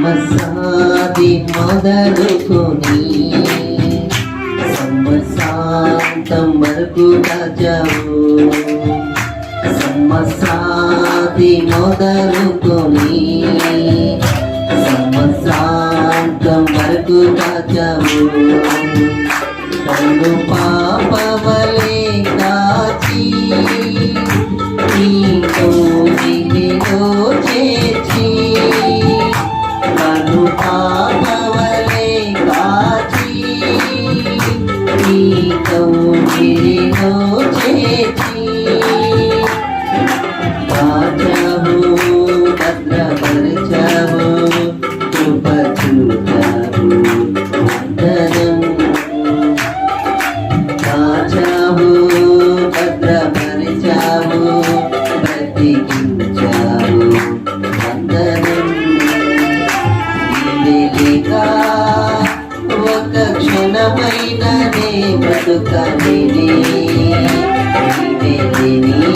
సమసాది మొదలుకొని సమసాంతం వరకు కాచావు. సమసాది మొదలుకొని సమసాంతం వరకు కాచావు. తను పాపవలే కాచి నీతో నిన్ను చేర్చి తను పాపవలే కాచి నీతో నిన్ను చేర్చి కాచావు, భద్రపరచావు, కృప చూచావు. వందనం. కాచావు, భద్రపరిచావు, బ్రతికించావు. వందనం. నీవేలేక ఒక క్షణమైన నే బ్రతుకలేనే. నీవేలేని